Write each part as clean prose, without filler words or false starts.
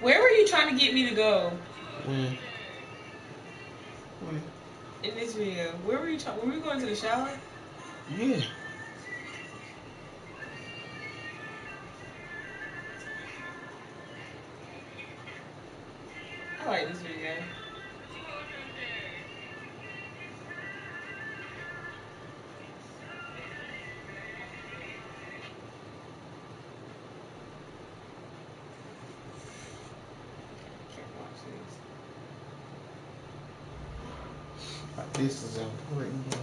Where were you trying to get me to go? When? In this video. Where were you trying? Were we going to the shower? Yeah. I like this video. This is an important game.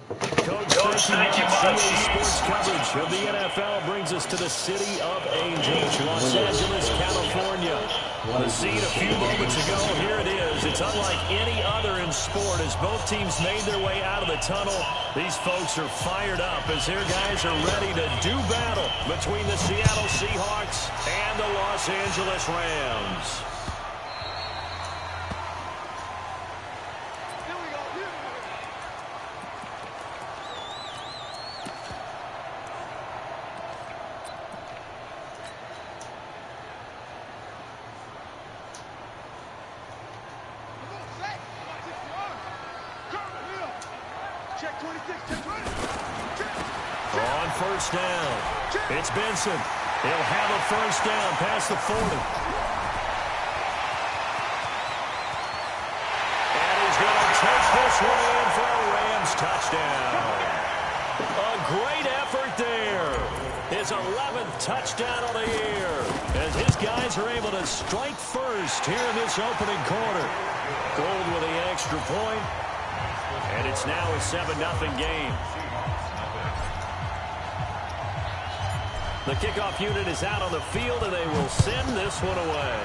Coach, thank you much. Sports coverage of the NFL brings us to the city of Angels, Los Angeles, California. The scene a few moments ago, here it is. It's unlike any other in sport as both teams made their way out of the tunnel. These folks are fired up as their guys are ready to do battle between the Seattle Seahawks and the Los Angeles Rams. On first down, it's Benson. He'll have a first down past the 40. And he's going to take this one in for a Rams touchdown. A great effort there. His 11th touchdown of the year as his guys are able to strike first here in this opening quarter. Gold with the extra point. And it's now a 7-0 game. The kickoff unit is out on the field, and they will send this one away.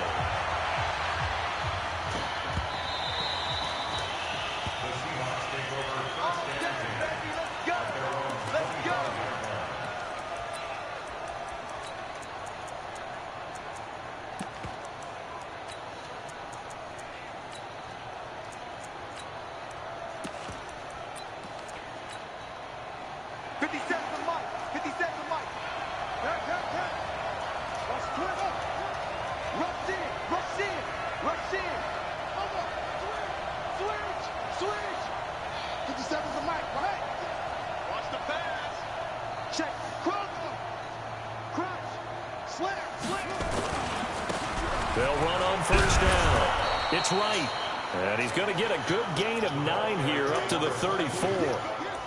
They'll run on first down. It's right. And he's going to get a good gain of 9 here up to the 34.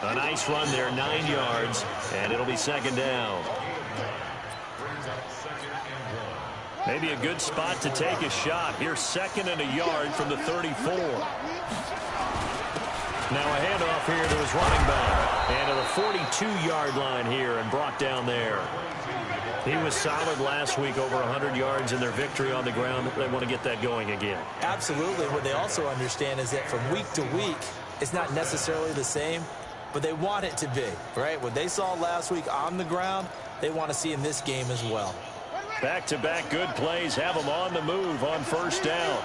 A nice run there, 9 yards, and it'll be second down. Maybe a good spot to take a shot. Here's second and a yard from the 34. Now a handoff here to his running back. And to the 42-yard line here and brought down there. He was solid last week, over 100 yards in their victory on the ground. They want to get that going again. Absolutely. What they also understand is that from week to week, it's not necessarily the same, but they want it to be, right? What they saw last week on the ground, they want to see in this game as well. Back-to-back good plays have them on the move on first down.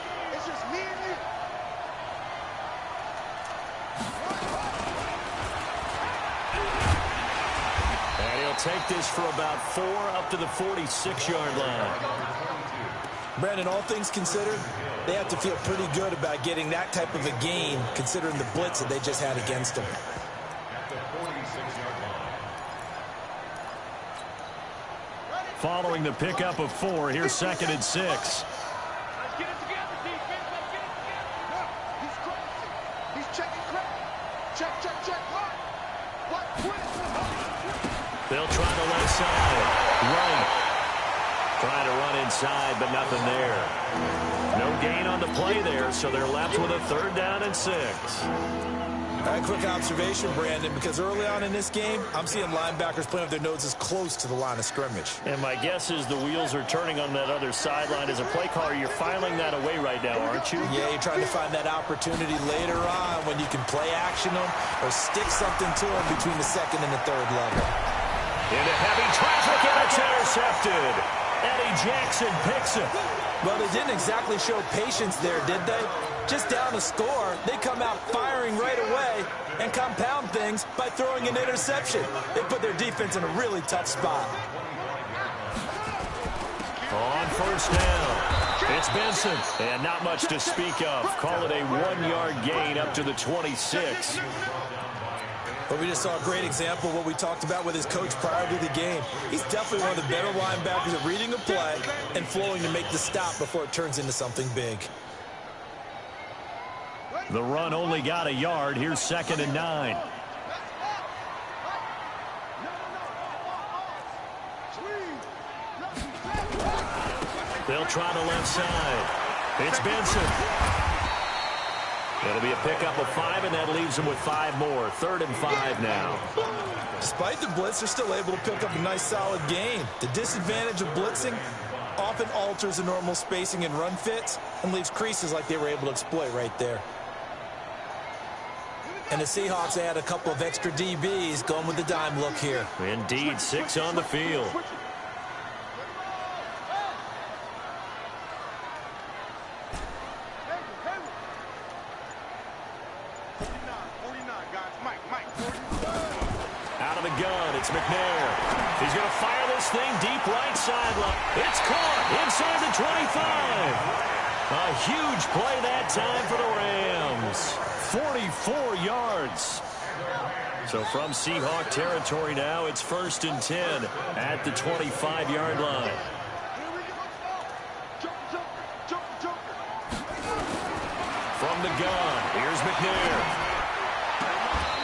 Take this for about 4 up to the 46-yard line. Brandon, all things considered, they have to feel pretty good about getting that type of a gain considering the blitz that they just had against them. Following the pickup of 4, here's second and 6. They'll try to left side. Right. Trying to run inside, but nothing there. No gain on the play there, so they're left with a 3rd down and 6. A quick observation, Brandon, because early on in this game, I'm seeing linebackers playing with their noses close to the line of scrimmage. And my guess is the wheels are turning on that other sideline. As a play caller, you're filing that away right now, aren't you? Yeah, you're trying to find that opportunity later on when you can play action them or stick something to them between the 2nd and the 3rd level. Into heavy traffic, and it's intercepted. Eddie Jackson picks it. Well, they didn't exactly show patience there, did they? Just down a score, they come out firing right away and compound things by throwing an interception. They put their defense in a really tough spot. On first down, it's Benson. And not much to speak of. Call it a 1-yard gain up to the 26. But we just saw a great example of what we talked about with his coach prior to the game. He's definitely one of the better linebackers at reading a play and flowing to make the stop before it turns into something big. The run only got a yard. Here's 2nd and 9. They'll try the left side. It's Benson. It'll be a pickup of 5, and that leaves them with 5 more. 3rd and 5 now. Despite the blitz, they're still able to pick up a nice, solid gain. The disadvantage of blitzing often alters the normal spacing and run fits and leaves creases like they were able to exploit right there. And the Seahawks add a couple of extra DBs going with the dime look here. Indeed, 6 on the field. Out of the gun, it's McNair. He's going to fire this thing deep right sideline. It's caught inside the 25. A huge play that time for the Rams. 44 yards. So from Seahawk territory now, it's 1st and 10 at the 25-yard line. From the gun, here's McNair.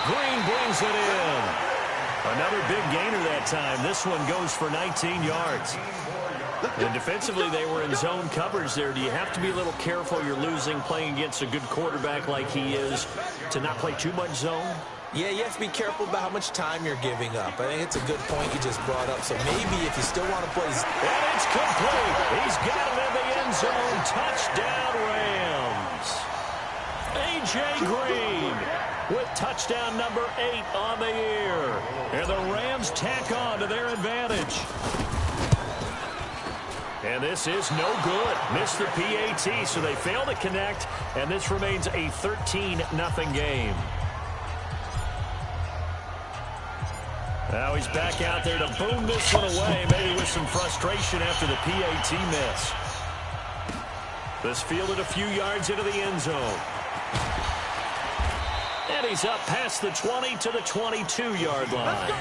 Green brings it in. Another big gainer that time. This one goes for 19 yards. And defensively, they were in zone coverage there. Do you have to be a little careful? You're losing playing against a good quarterback like he is to not play too much zone? Yeah, you have to be careful about how much time you're giving up. I think it's a good point you just brought up. So maybe if you still want to play... And it's complete. He's got it in the end zone. Touchdown, Rams. A.J. Green with touchdown number 8 on the year. And the Rams tack on to their advantage. And this is no good. Missed the PAT, so they fail to connect. And this remains a 13-0 game. Now he's back out there to boom this one away, maybe with some frustration after the PAT miss. This fielded a few yards into the end zone. And he's up past the 20 to the 22-yard line.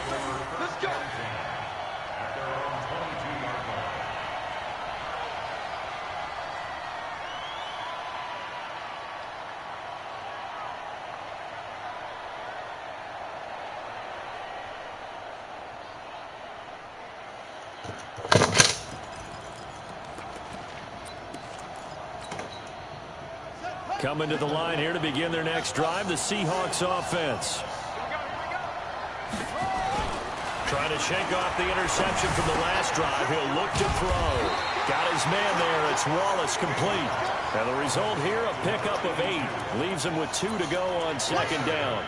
Let's go. Coming to the line here to begin their next drive, the Seahawks offense. Trying to shake off the interception from the last drive. He'll look to throw. Got his man there. It's Wallace complete. And the result here, a pickup of 8. Leaves him with 2 to go on 2nd down.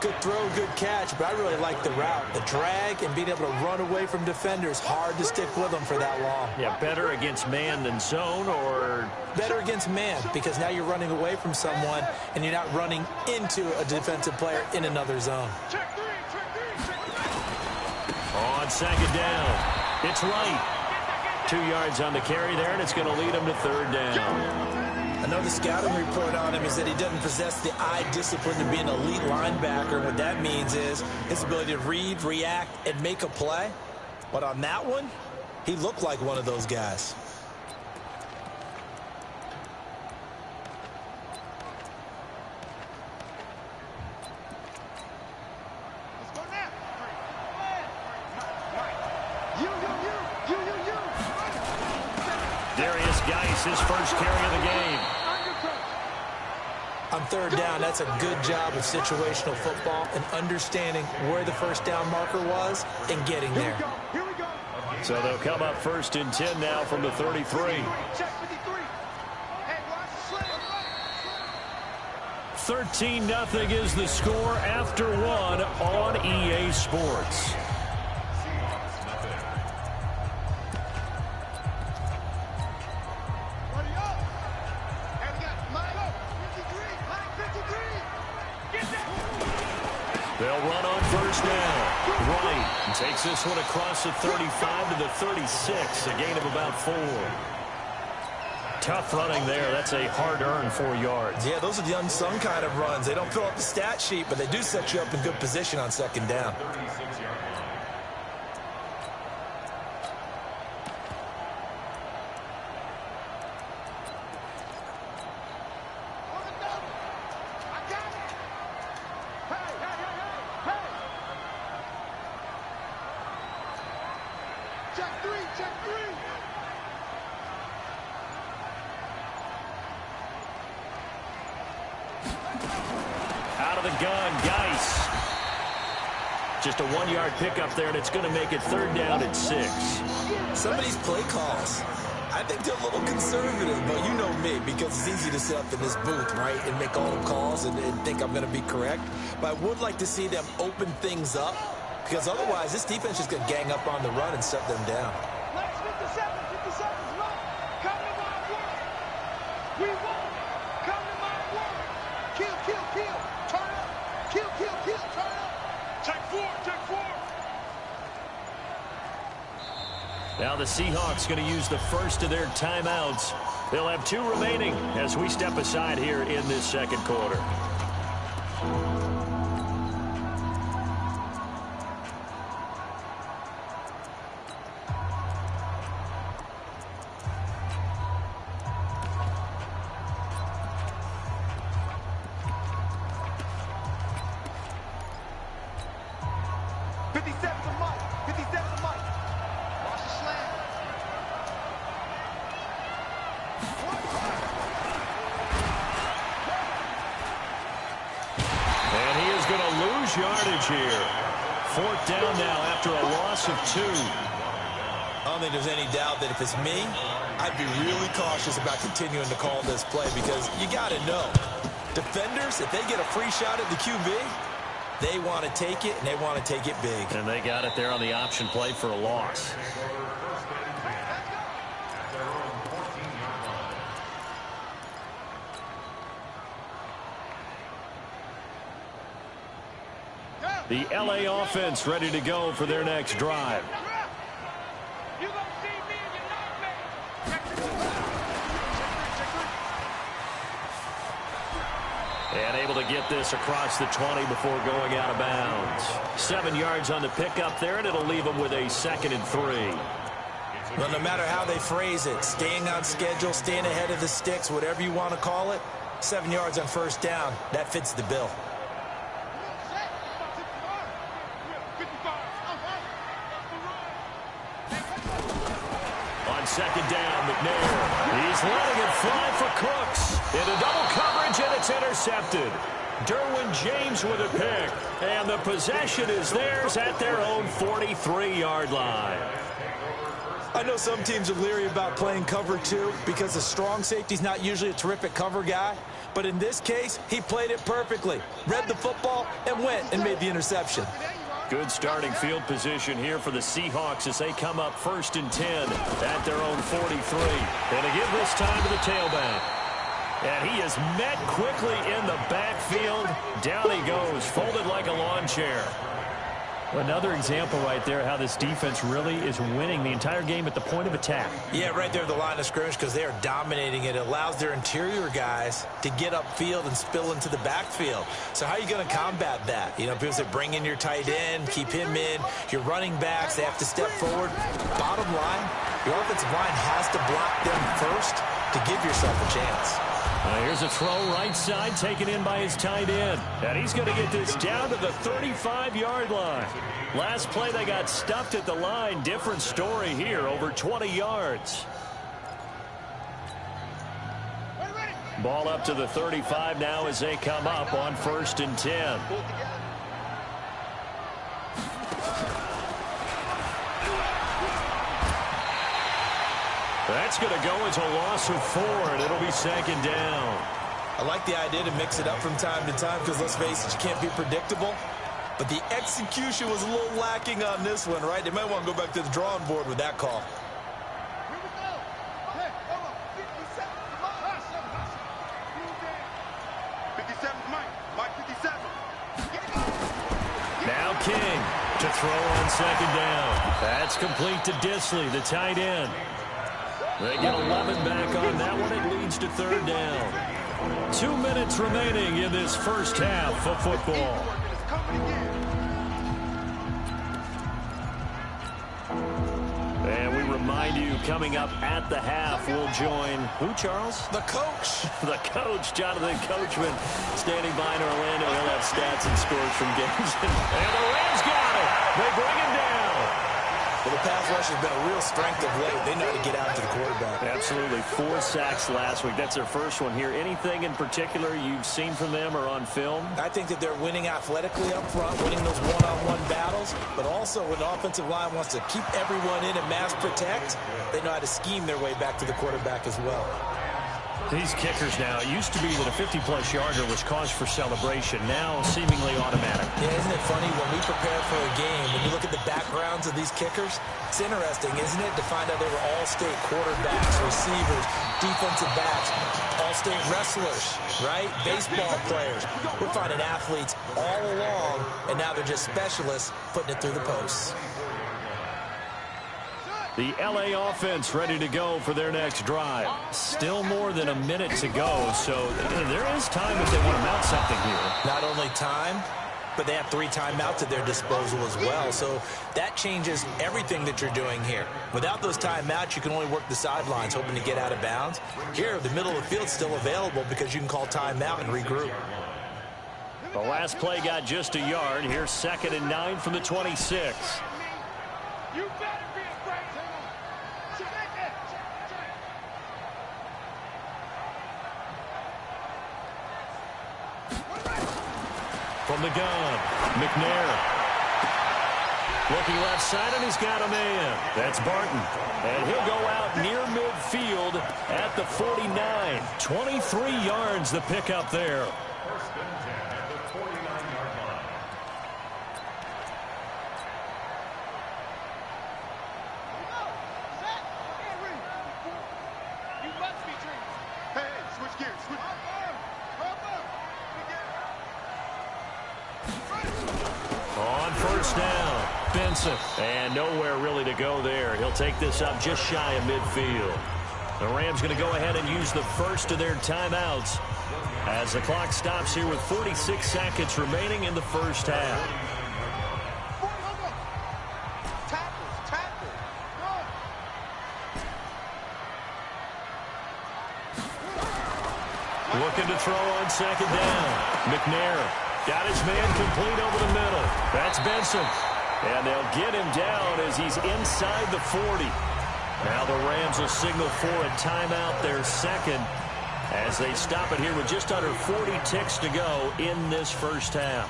Good throw, good catch, but I really like the route. The drag and being able to run away from defenders, hard to stick with them for that long. Yeah, better against man than zone, or... Better against man, because now you're running away from someone and you're not running into a defensive player in another zone. On 2nd down, it's Wright. 2 yards on the carry there, and it's going to lead him to 3rd down. I know the scouting report on him is that he doesn't possess the eye discipline to be an elite linebacker. What that means is his ability to read, react, and make a play. But on that one, he looked like one of those guys. His first carry of the game. On 3rd down, that's a good job of situational football and understanding where the first down marker was and getting there. So they'll come up 1st and 10 now from the 33. 13-0 is the score after 1 on EA Sports. They'll run on first now. Wright takes this one across the 35 to the 36, a gain of about 4. Tough running there. That's a hard-earned 4 yards. Yeah, those are the unsung kind of runs. They don't fill up the stat sheet, but they do set you up in good position on second down. Out of the gun, Geis. Just a 1-yard pickup there, and it's going to make it third down at 6. Some of these play calls, I think they're a little conservative, but you know me, because it's easy to sit up in this booth, right, and make all the calls and think I'm going to be correct. But I would like to see them open things up, because otherwise this defense is going to gang up on the run and shut them down. Let's 57's right. Come to my word. We won't. Come to my word. Kill, kill, kill. Turn up. Kill, kill, kill. Turn up. Check 4, check 4. Now the Seahawks going to use the first of their timeouts. They'll have 2 remaining as we step aside here in this second quarter. Yardage here. 4th down now after a loss of 2. I don't think there's any doubt that if it's me, I'd be really cautious about continuing to call this play, because you got to know, defenders, if they get a free shot at the QB, they want to take it, and they want to take it big. And they got it there on the option play for a loss. The LA offense ready to go for their next drive. And able to get this across the 20 before going out of bounds. 7 yards on the pickup there, and it'll leave them with a 2nd and 3. Well, no matter how they phrase it, staying on schedule, staying ahead of the sticks, whatever you want to call it, 7 yards on first down, that fits the bill. Second down, McNair. He's letting it fly for Cooks. Into double coverage, and it's intercepted. Derwin James with a pick. And the possession is theirs at their own 43-yard line. I know some teams are leery about playing cover 2 because the strong safety's not usually a terrific cover guy. But in this case, he played it perfectly. Read the football and went and made the interception. Good starting field position here for the Seahawks as they come up 1st and 10 at their own 43. And to give this time to the tailback. And he is met quickly in the backfield. Down he goes, folded like a lawn chair. Another example right there how this defense really is winning the entire game at the point of attack. Yeah, right there at the line of scrimmage, because they are dominating it. It allows their interior guys to get upfield and spill into the backfield. So how are you going to combat that? You know, because they bring in your tight end, keep him in. Your running backs, they have to step forward. Bottom line, your offensive line has to block them first to give yourself a chance. Here's a throw right side taken in by his tight end. And he's going to get this down to the 35-yard line. Last play they got stuffed at the line. Different story here, over 20 yards. Ball up to the 35 now as they come up on 1st and 10. That's going to go as a loss of 4, and it'll be 2nd down. I like the idea to mix it up from time to time because, let's face it, you can't be predictable. But the execution was a little lacking on this one, right? They might want to go back to the drawing board with that call. Here we go. Hey, hold on. 57. Come on. 57's Mike. Mike 57. throw on second down. That's complete to Disley, the tight end. They get 11 back on that one. It leads to third down. 2 minutes remaining in this first half of football. And we remind you, coming up at the half, we'll join who, Charles? The coach. The coach, Jonathan Coachman, standing by in Orlando. He'll have stats and scores from games. And the Rams got it. They bring him down. Well, the pass rush has been a real strength of late. They know how to get out to the quarterback. Absolutely. 4 sacks last week. That's their first one here. Anything in particular you've seen from them or on film? I think that they're winning athletically up front, winning those one-on-one battles, but also when the offensive line wants to keep everyone in and mass protect, they know how to scheme their way back to the quarterback as well. These kickers now, it used to be that a 50-plus yarder was cause for celebration. Now seemingly automatic. Yeah, isn't it funny when we prepare for a game, when you look at the backgrounds of these kickers, it's interesting, isn't it, to find out they were all-state quarterbacks, receivers, defensive backs, all-state wrestlers, right? Baseball players. We're finding athletes all along, and now they're just specialists putting it through the posts. The L.A. offense ready to go for their next drive. Still more than a minute to go, so there is time if they want to mount something here. Not only time, but they have 3 timeouts at their disposal as well, so that changes everything that you're doing here. Without those timeouts, you can only work the sidelines, hoping to get out of bounds. Here, the middle of the field's still available because you can call timeout and regroup. The last play got just a yard. Here's 2nd and 9 from the 26. You better be afraid. From the gun, McNair. Looking left side, and he's got a man. That's Barton. And he'll go out near midfield at the 49. 23 yards the pickup there. On first down, Benson. And nowhere really to go there. He'll take this up just shy of midfield. The Rams going to go ahead and use the first of their timeouts as the clock stops here with 46 seconds remaining in the first half. Looking to throw on second down. McNair got his man complete over the middle. That's Benson. And they'll get him down as he's inside the 40. Now the Rams will signal for a timeout, their second, as they stop it here with just under 40 ticks to go in this first half.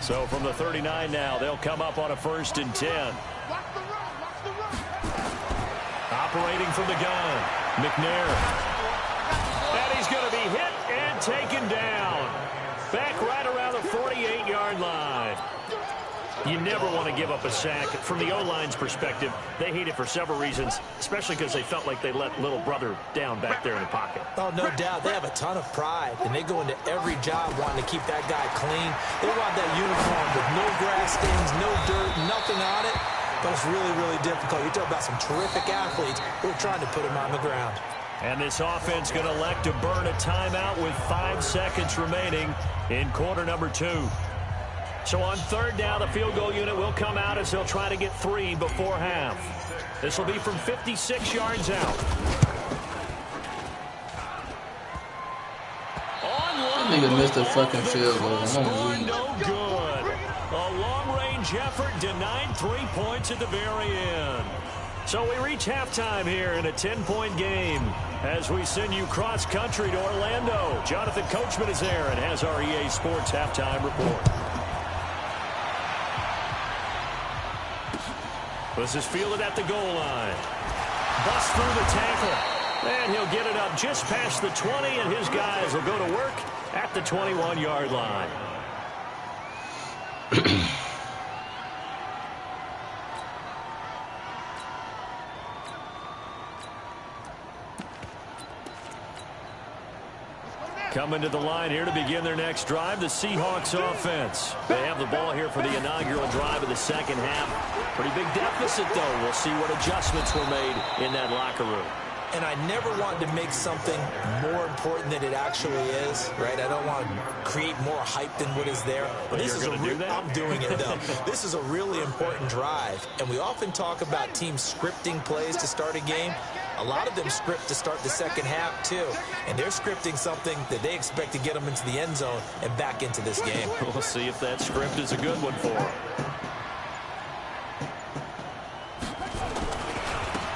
So from the 39 now, they'll come up on a 1st and 10. Operating from the gun, McNair. And he's going to be hit and taken down. Back right around the 48-yard line. You never want to give up a sack. From the O-line's perspective, they hate it for several reasons, especially because they felt like they let little brother down back there in the pocket. Oh, no doubt. They have a ton of pride, and they go into every job wanting to keep that guy clean. They want that uniform with no grass stains, no dirt, nothing on it. But it's really, really difficult. You talk about some terrific athletes who are trying to put him on the ground. And this offense going to elect to burn a timeout with 5 seconds remaining in quarter number 2. So on third down, the field goal unit will come out as they'll try to get 3 before half. This will be from 56 yards out. That nigga missed a fucking field goal. No good. A long-range effort denied 3 points at the very end. So we reach halftime here in a 10-point game as we send you cross-country to Orlando. Jonathan Coachman is there and has our EA Sports halftime report. This is fielded at the goal line. Bust through the tackle. And he'll get it up just past the 20, and his guys will go to work at the 21-yard line. Coming to the line here to begin their next drive, the Seahawks offense. They have the ball here for the inaugural drive of the second half. Pretty big deficit, though. We'll see what adjustments were made in that locker room. And I never wanted to make something more important than it actually is, right? I don't want to create more hype than what is there. But this is I'm doing it, though. This is a really important drive. And we often talk about teams scripting plays to start a game. A lot of them script to start the second half, too. And they're scripting something that they expect to get them into the end zone and back into this game. We'll see if that script is a good one for them.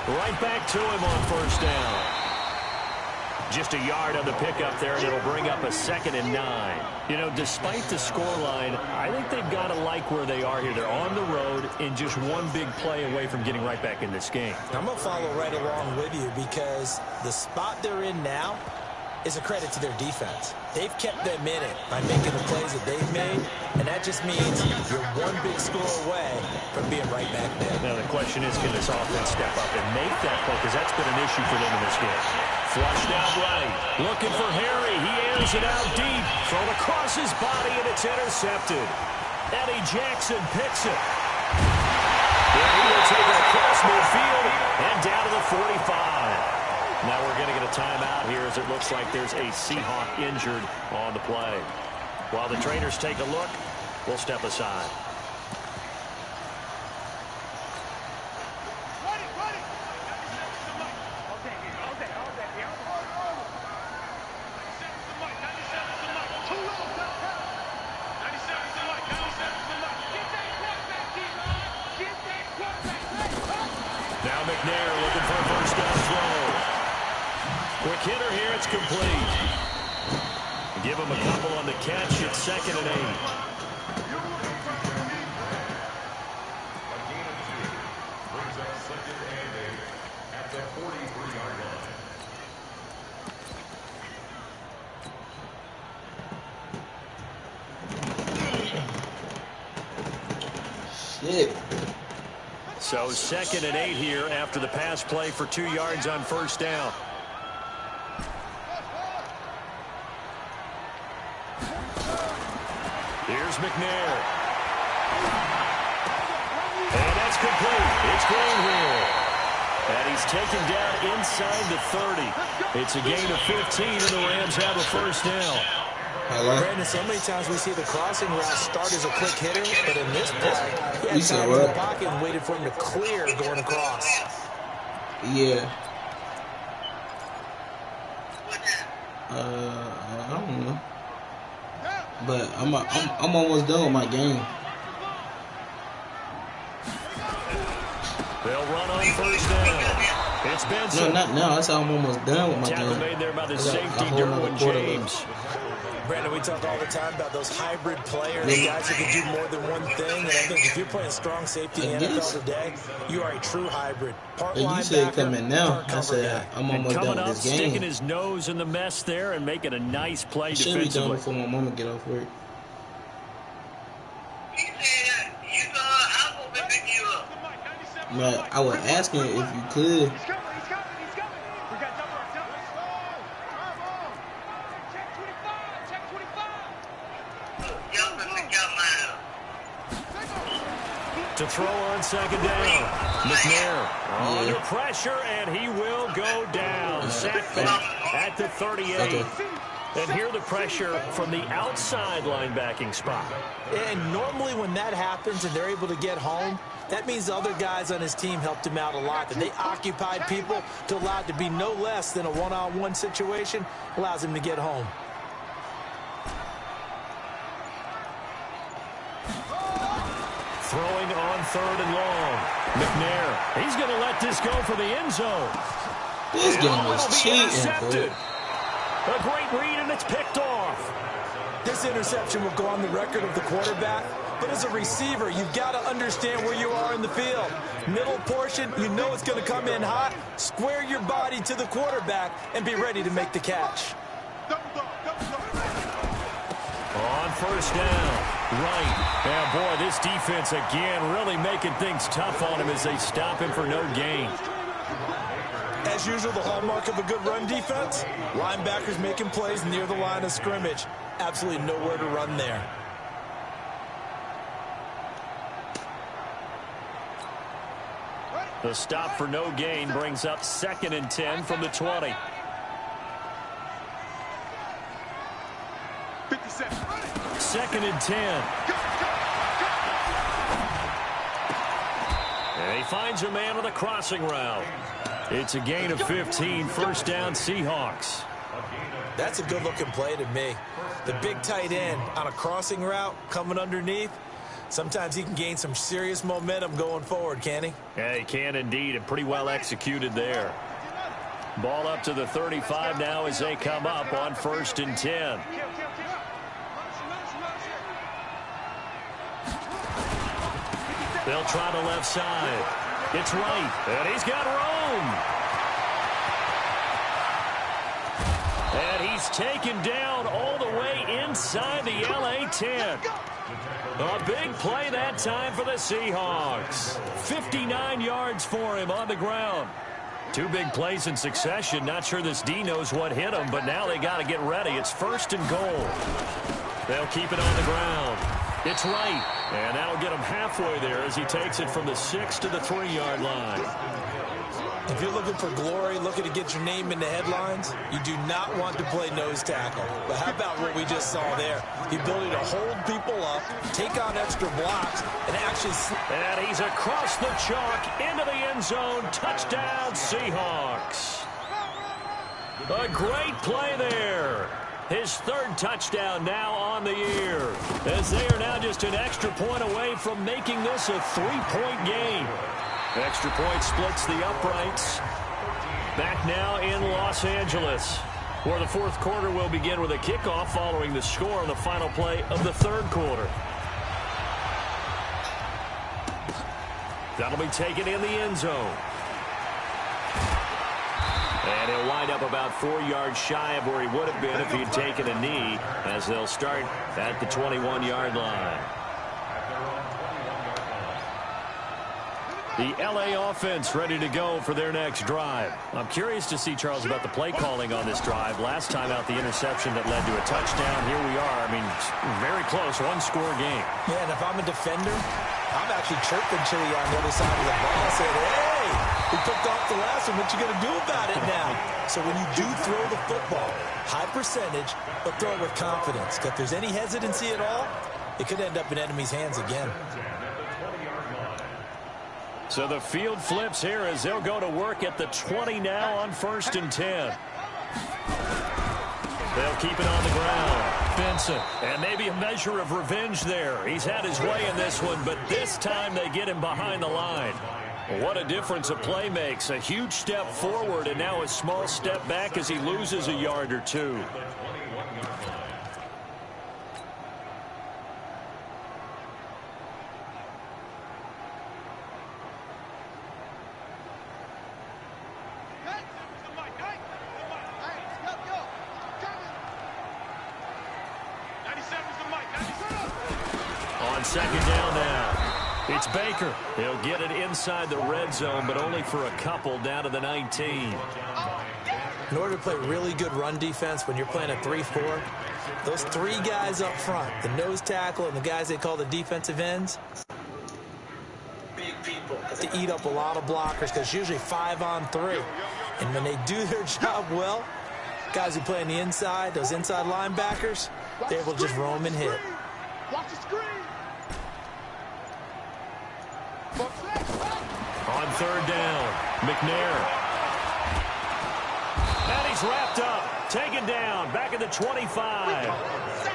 Right back to him on first down. Just a yard on the pickup there, and it'll bring up a 2nd and 9. You know, despite the scoreline, I think they've got to like where they are here. They're on the road and just one big play away from getting right back in this game. I'm going to follow right along with you because the spot they're in now is a credit to their defense. They've kept them in it by making the plays that they've made, and that just means you're one big score away from being right back there. Now, the question is, can this offense step up and make that play? Because that's been an issue for them in this game. Flushed out right. Looking for Harry. He airs it out deep. Thrown across his body, and it's intercepted. Eddie Jackson picks it. And he will take it across midfield and down to the 45. Now we're going to get a timeout here as it looks like there's a Seahawk injured on the play. While the trainers take a look, we'll step aside. Now McNair looking for a first down throw. Quick hitter here, it's complete. Give him a couple on the catch. It's 2nd and 8. At the 43-yard line. Shit. So 2nd and 8 here after the pass play for 2 yards on first down. Here's McNair. And that's complete. It's Greenhill. And he's taken down inside the 30. It's a gain of 15, and the Rams have a first down. Brandon, so many times we see the crossing route start as a quick hitter, but in this play, he had time in the pocket and waited for him to clear going across. Yeah. I don't know. But I'm almost done with my game. They'll run on first down. It's Benson. No, not now. That's how I'm almost done with my Tackle game. made there by the safety, Derwin James. Brandon, we talk all the time about those hybrid players, guys who can do more than one thing. And I think if you're playing strong safety in the NFL today, you are a true hybrid. Part you linebacker, said coming now. I said guy. I'm almost done with this game. Sticking his nose in the mess there and making a nice play Should be done defensively. before my mama get off work. But I was asking if you could. To throw on second down. McNair under pressure, and he will go down. Sacked back at the 38. Okay. And here the pressure from the outside linebacking spot. And normally when that happens and they're able to get home, that means the other guys on his team helped him out a lot. That they occupied people to allow it to be no less than a one-on-one situation, allows him to get home. Throwing on 3rd and long. McNair, he's going to let this go for the end zone. This game is cheating, bro. A great read, and it's picked off. This interception will go on the record of the quarterback, but as a receiver, you've got to understand where you are in the field. Middle portion, you know it's going to come in hot. Square your body to the quarterback and be ready to make the catch. On first down. Right. And boy, this defense again really making things tough on him as they stop him for no gain. As usual, the hallmark of a good run defense, linebackers making plays near the line of scrimmage. Absolutely nowhere to run there. The stop for no gain brings up 2nd and 10 from the 20. 2nd and 10. And he finds a man on the crossing route. It's a gain of 15, first down Seahawks. That's a good-looking play to me. The big tight end on a crossing route coming underneath. Sometimes he can gain some serious momentum going forward, can he? Yeah, he can indeed, and pretty well executed there. Ball up to the 35 now as they come up on 1st and 10. They'll try the left side. It's right, and he's got room. And he's taken down all the way inside the LA 10. A big play that time for the Seahawks. 59 yards for him on the ground. 2 big plays in succession. Not sure this D knows what hit him, but now they got to get ready. It's 1st and goal. They'll keep it on the ground. It's right, and that'll get him halfway there as he takes it from the 6 to the 3-yard line. If you're looking for glory, looking to get your name in the headlines, you do not want to play nose tackle. But how about what we just saw there? The ability to hold people up, take on extra blocks, and actually... And he's across the chalk into the end zone. Touchdown, Seahawks. A great play there. His 3rd touchdown now on the year, as they are now just an extra point away from making this a 3-point game. Extra point splits the uprights. Back now in Los Angeles, where the 4th quarter will begin with a kickoff following the score on the final play of the 3rd quarter. That'll be taken in the end zone. And he'll wind up about 4 yards shy of where he would have been if he'd taken a knee, as they'll start at the 21-yard line. The L.A. offense ready to go for their next drive. I'm curious to see, Charles, about the play calling on this drive. Last time out, the interception that led to a touchdown. Here we are. I mean, very close, 1-score game. Yeah, and if I'm a defender, I'm actually chirping Chili on the other side of the ball. I said, hey, we picked off the last one. What you going to do about it now? So when you do throw the football, high percentage, but throw it with confidence. If there's any hesitancy at all, it could end up in enemy's hands again. So the field flips here as they'll go to work at the 20 now on 1st and 10. They'll keep it on the ground. Benson. And maybe a measure of revenge there. He's had his way in this one, but this time they get him behind the line. What a difference a play makes. A huge step forward and now a small step back as he loses a yard or 2. On 2nd down now, it's Baker. He'll get it inside the red zone, but only for a couple down to the 19. In order to play really good run defense when you're playing a 3-4, those 3 guys up front, the nose tackle and the guys they call the defensive ends, Big people. to eat up a lot of blockers because usually 5-on-3. And when they do their job well, guys who play on the inside, those inside linebackers, they're able to just roam and hit. Watch the screen. On 3rd down, McNair. And he's wrapped up, taken down, back at the 25.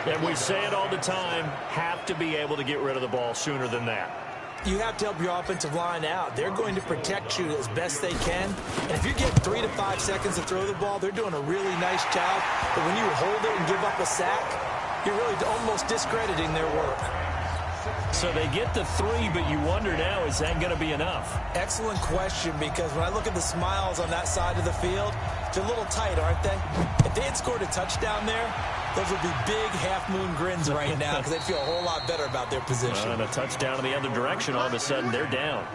And we say it all the time, have to be able to get rid of the ball sooner than that. You have to help your offensive line out. They're going to protect you as best they can. And if you're getting 3 to 5 seconds to throw the ball, they're doing a really nice job. But when you hold it and give up a sack, you're really almost discrediting their work. So they get the 3, but you wonder now, is that going to be enough? Excellent question, because when I look at the smiles on that side of the field, they're a little tight, aren't they? If they had scored a touchdown there, those would be big half-moon grins right now because they'd feel a whole lot better about their position. And a touchdown in the other direction, all of a sudden they're down.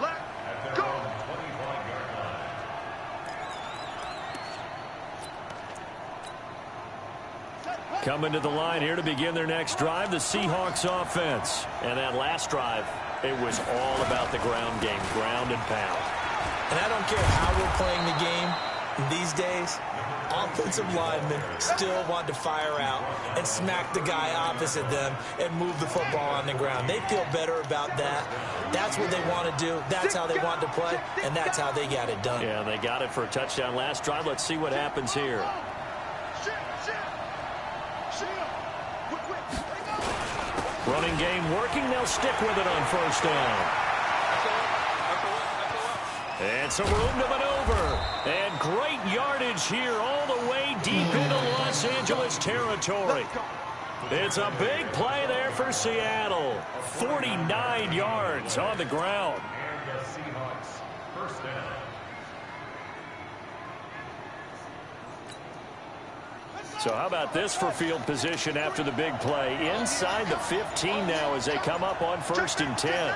Coming to the line here to begin their next drive, the Seahawks offense. And that last drive, it was all about the ground game, ground and pound. And I don't care how we're playing the game these days, offensive linemen still want to fire out and smack the guy opposite them and move the football on the ground. They feel better about that. That's what they want to do. That's how they want to play, and that's how they got it done. Yeah, they got it for a touchdown last drive. Let's see what happens here. Running game working. They'll stick with it on first down. And some room to maneuver. And great yardage here all the way deep into Los Angeles territory. It's a big play there for Seattle. 49 yards on the ground. So how about this for field position after the big play? Inside the 15 now as they come up on 1st and 10.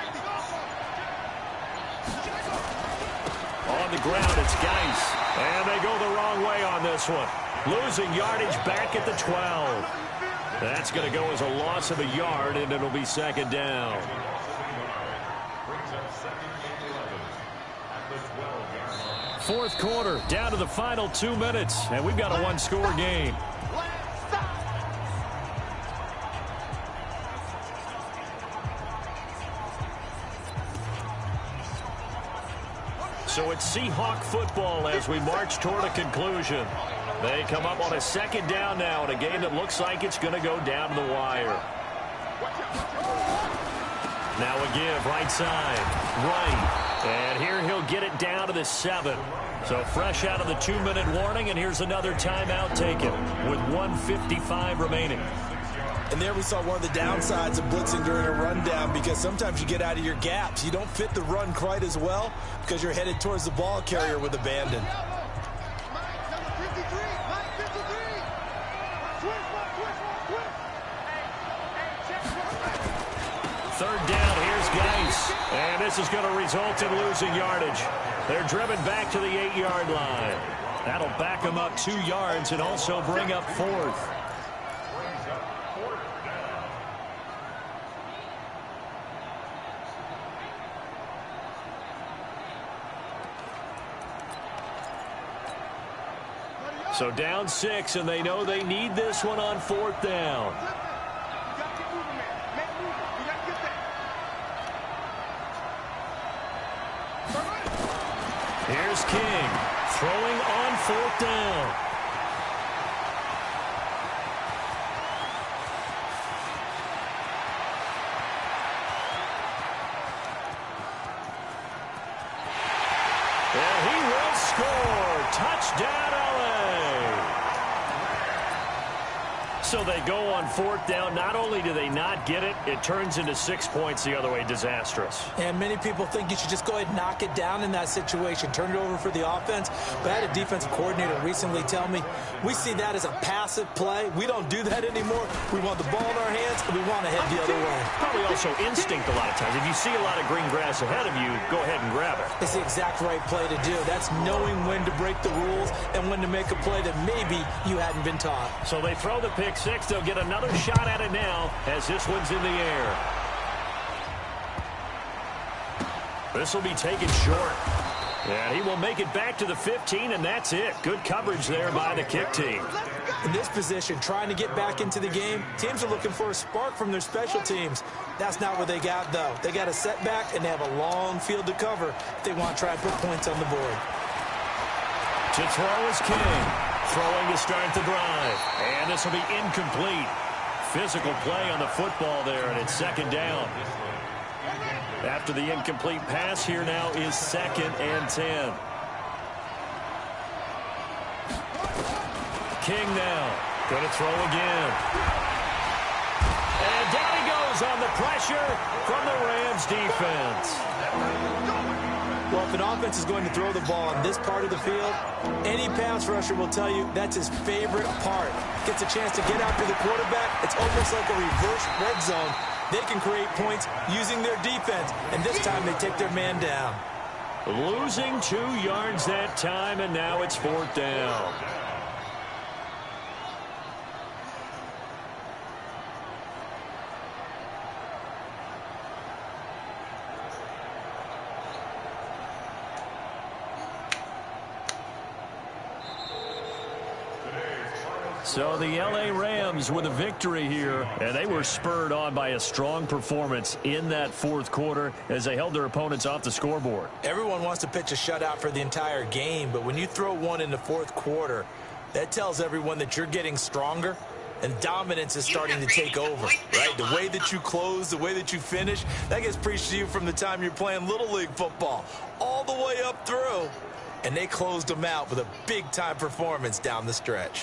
On the ground, it's Geis. And they go the wrong way on this one. Losing yardage back at the 12. That's going to go as a loss of a yard, and it'll be 2nd down. Fourth quarter, down to the final 2 minutes, and we've got a one-score game. So it's Seahawk football as we march toward a conclusion. They come up on a 2nd down now in a game that looks like it's going to go down to the wire. Now a give, right side, right. And here he'll get it down to the 7. So fresh out of the 2-minute warning, and here's another timeout taken with 1:55 remaining. And there we saw one of the downsides of blitzing during a rundown, because sometimes you get out of your gaps. You don't fit the run quite as well because you're headed towards the ball carrier with abandon. Third down, here's Geis. And this is going to result in losing yardage. They're driven back to the 8-yard line. That'll back them up 2 yards and also bring up 4th. So down 6, and they know they need this one on 4th down. Here's King throwing on 4th down. And he will score. Touchdown, LA. So they go on 4th down. Not only do they not get it, it turns into 6 points the other way. Disastrous. And many people think you should just go ahead and knock it down in that situation. Turn it over for the offense. But I had a defensive coordinator recently tell me, we see that as a passive play. We don't do that anymore. We want the ball in our hands, and we want to head the other way. Probably also instinct a lot of times. If you see a lot of green grass ahead of you, go ahead and grab it. It's the exact right play to do. That's knowing when to break the rules and when to make a play that maybe you hadn't been taught. So they throw the pick 6. They'll get another shot at it now as this one's in the air. This will be taken short. And he will make it back to the 15, and that's it. Good coverage there by the kick team. In this position, trying to get back into the game, teams are looking for a spark from their special teams. That's not what they got, though. They got a setback, and they have a long field to cover if they want to try and put points on the board. To throw is King. Throwing to start the drive. And this will be incomplete. Physical play on the football there, and it's 2nd down. After the incomplete pass, here now is 2nd and 10. King now. Going to throw again. And down he goes on the pressure from the Rams defense. Well, if an offense is going to throw the ball on this part of the field, any pass rusher will tell you that's his favorite part. Gets a chance to get after the quarterback. It's almost like a reverse red zone. They can create points using their defense, and this time they take their man down. Losing 2 yards that time, and now it's 4th down. So the L.A. Rams with a victory here, and they were spurred on by a strong performance in that fourth quarter as they held their opponents off the scoreboard. Everyone wants to pitch a shutout for the entire game, but when you throw one in the fourth quarter, that tells everyone that you're getting stronger and dominance is starting to take over, right? The way that you close, the way that you finish, that gets preached to you from the time you're playing Little League football all the way up through. And they closed them out with a big-time performance down the stretch.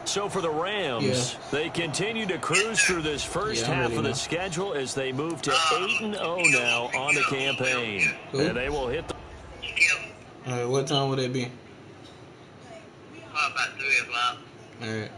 So for the Rams, they continue to cruise through this first half of the schedule as they move to 8-0 now on the campaign. Cool. And they will hit the... All right, what time would it be? About 3 o'clock. All right.